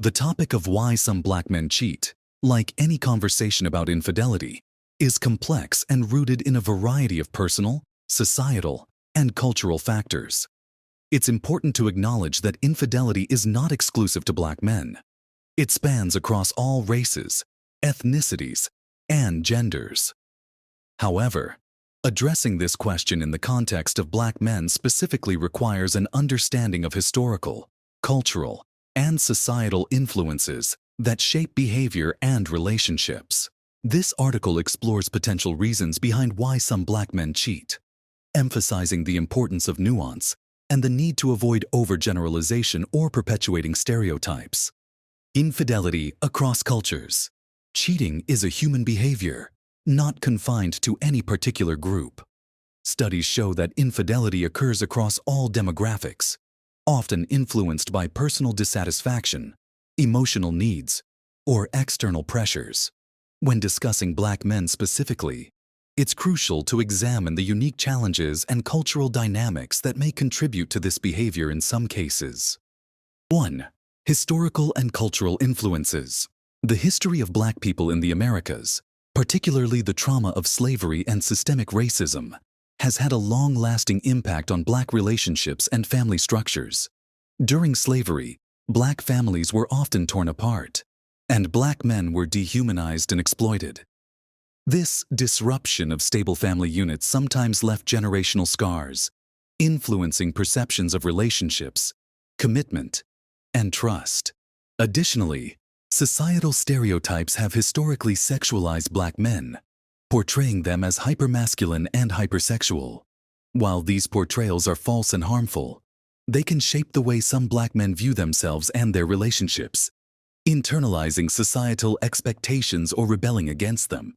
The topic of why some black men cheat, like any conversation about infidelity, is complex and rooted in a variety of personal, societal, and cultural factors. It's important to acknowledge that infidelity is not exclusive to black men. It spans across all races, ethnicities, and genders. However, addressing this question in the context of black men specifically requires an understanding of historical, cultural, and societal influences that shape behavior and relationships. This article explores potential reasons behind why some black men cheat, emphasizing the importance of nuance and the need to avoid overgeneralization or perpetuating stereotypes. Infidelity across cultures. Cheating is a human behavior, not confined to any particular group. Studies show that infidelity occurs across all demographics, often influenced by personal dissatisfaction, emotional needs, or external pressures. When discussing black men specifically, it's crucial to examine the unique challenges and cultural dynamics that may contribute to this behavior in some cases. 1. Historical and cultural influences. The history of black people in the Americas, particularly the trauma of slavery and systemic racism, has had a long-lasting impact on black relationships and family structures. During slavery, black families were often torn apart, and black men were dehumanized and exploited. This disruption of stable family units sometimes left generational scars, influencing perceptions of relationships, commitment, and trust. Additionally, societal stereotypes have historically sexualized black men, portraying them as hypermasculine and hypersexual. While these portrayals are false and harmful, they can shape the way some black men view themselves and their relationships, internalizing societal expectations or rebelling against them.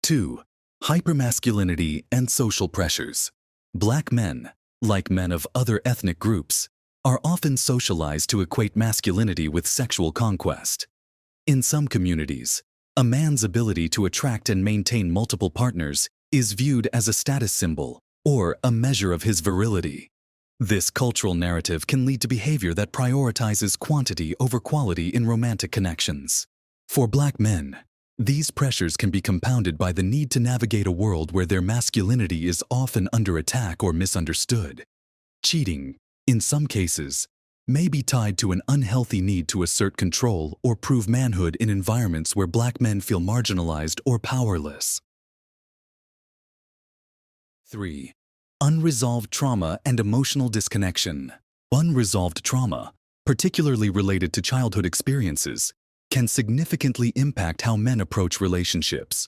2. Hypermasculinity and social pressures. Black men, like men of other ethnic groups, are often socialized to equate masculinity with sexual conquest. In some communities, a man's ability to attract and maintain multiple partners is viewed as a status symbol or a measure of his virility. This cultural narrative can lead to behavior that prioritizes quantity over quality in romantic connections. For black men, these pressures can be compounded by the need to navigate a world where their masculinity is often under attack or misunderstood. Cheating, in some cases, may be tied to an unhealthy need to assert control or prove manhood in environments where black men feel marginalized or powerless. 3. Unresolved trauma and emotional disconnection. Unresolved trauma, particularly related to childhood experiences, can significantly impact how men approach relationships.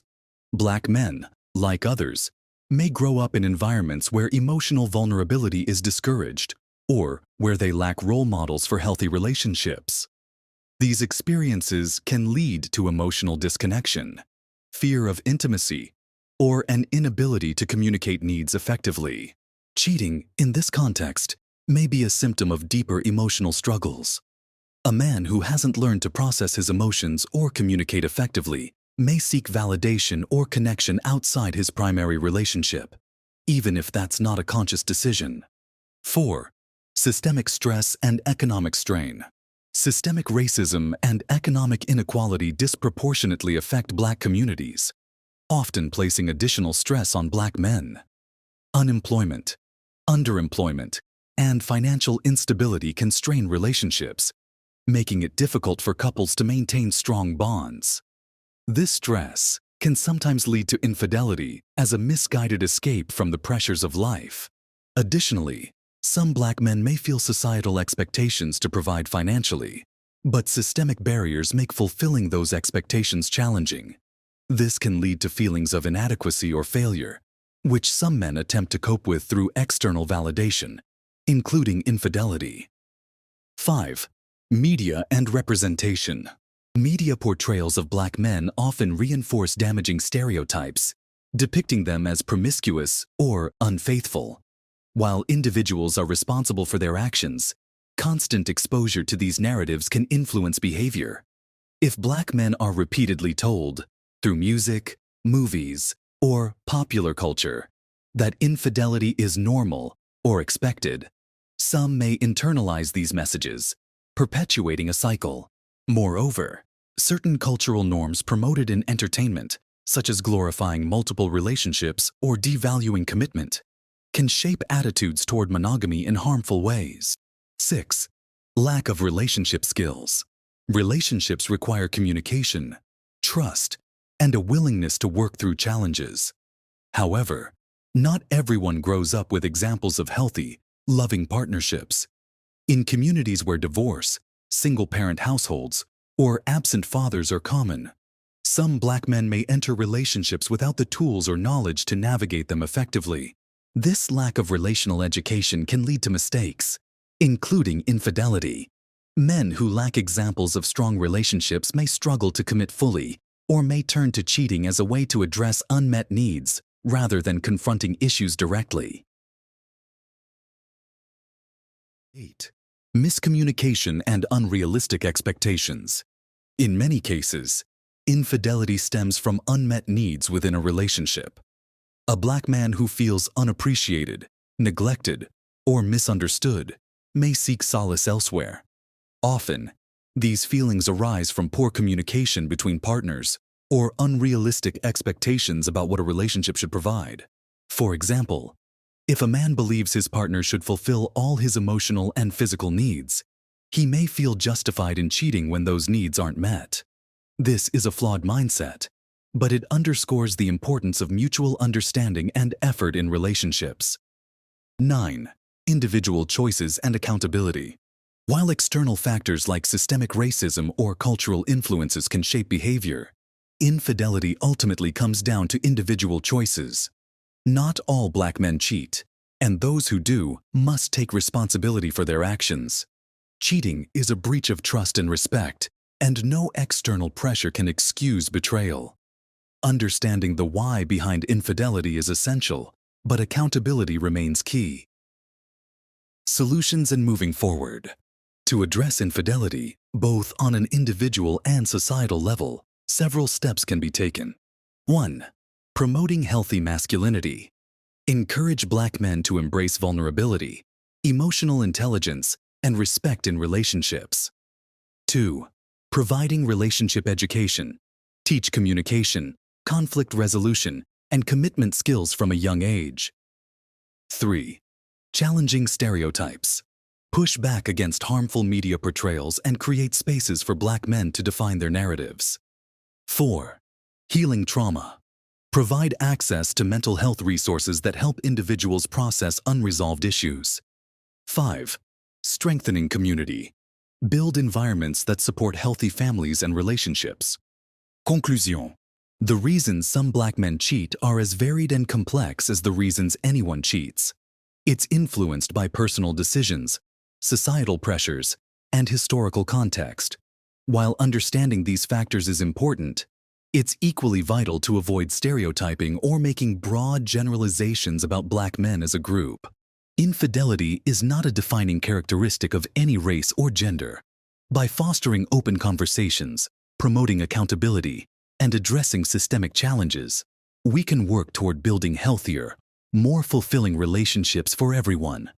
Black men, like others, may grow up in environments where emotional vulnerability is discouraged, or where they lack role models for healthy relationships. These experiences can lead to emotional disconnection, fear of intimacy, or an inability to communicate needs effectively. Cheating, in this context, may be a symptom of deeper emotional struggles. A man who hasn't learned to process his emotions or communicate effectively may seek validation or connection outside his primary relationship, even if that's not a conscious decision. 4. Systemic stress and economic strain. Systemic racism and economic inequality disproportionately affect black communities, often placing additional stress on black men. Unemployment, underemployment, and financial instability can strain relationships, making it difficult for couples to maintain strong bonds. This stress can sometimes lead to infidelity as a misguided escape from the pressures of life. Additionally, some black men may feel societal expectations to provide financially, but systemic barriers make fulfilling those expectations challenging. This can lead to feelings of inadequacy or failure, which some men attempt to cope with through external validation, including infidelity. 5. Media and representation. Media portrayals of black men often reinforce damaging stereotypes, depicting them as promiscuous or unfaithful. While individuals are responsible for their actions, constant exposure to these narratives can influence behavior. If black men are repeatedly told, through music, movies, or popular culture, that infidelity is normal or expected, some may internalize these messages, perpetuating a cycle. Moreover, certain cultural norms promoted in entertainment, such as glorifying multiple relationships or devaluing commitment, can shape attitudes toward monogamy in harmful ways. 6. Lack of relationship skills. Relationships require communication, trust, and a willingness to work through challenges. However, not everyone grows up with examples of healthy, loving partnerships. In communities where divorce, single-parent households, or absent fathers are common, some Black men may enter relationships without the tools or knowledge to navigate them effectively. This lack of relational education can lead to mistakes, including infidelity. Men who lack examples of strong relationships may struggle to commit fully, or may turn to cheating as a way to address unmet needs rather than confronting issues directly. 8. Miscommunication and unrealistic expectations. In many cases, infidelity stems from unmet needs within a relationship. A Black man who feels unappreciated, neglected, or misunderstood may seek solace elsewhere. Often, these feelings arise from poor communication between partners or unrealistic expectations about what a relationship should provide. For example, if a man believes his partner should fulfill all his emotional and physical needs, he may feel justified in cheating when those needs aren't met. This is a flawed mindset, but it underscores the importance of mutual understanding and effort in relationships. 9. Individual choices and accountability. While external factors like systemic racism or cultural influences can shape behavior, infidelity ultimately comes down to individual choices. Not all Black men cheat, and those who do must take responsibility for their actions. Cheating is a breach of trust and respect, and no external pressure can excuse betrayal. Understanding the why behind infidelity is essential, but accountability remains key. Solutions and moving forward. To address infidelity, both on an individual and societal level, several steps can be taken. 1. Promoting healthy masculinity. Encourage Black men to embrace vulnerability, emotional intelligence, and respect in relationships. 2. Providing relationship education. Teach communication, conflict resolution, and commitment skills from a young age. 3. Challenging stereotypes. Push back against harmful media portrayals and create spaces for Black men to define their narratives. 4. Healing trauma. Provide access to mental health resources that help individuals process unresolved issues. 5. Strengthening community. Build environments that support healthy families and relationships. Conclusion. The reasons some Black men cheat are as varied and complex as the reasons anyone cheats. It's influenced by personal decisions, societal pressures, and historical context. While understanding these factors is important, it's equally vital to avoid stereotyping or making broad generalizations about Black men as a group. Infidelity is not a defining characteristic of any race or gender. By fostering open conversations, promoting accountability, and addressing systemic challenges, we can work toward building healthier, more fulfilling relationships for everyone.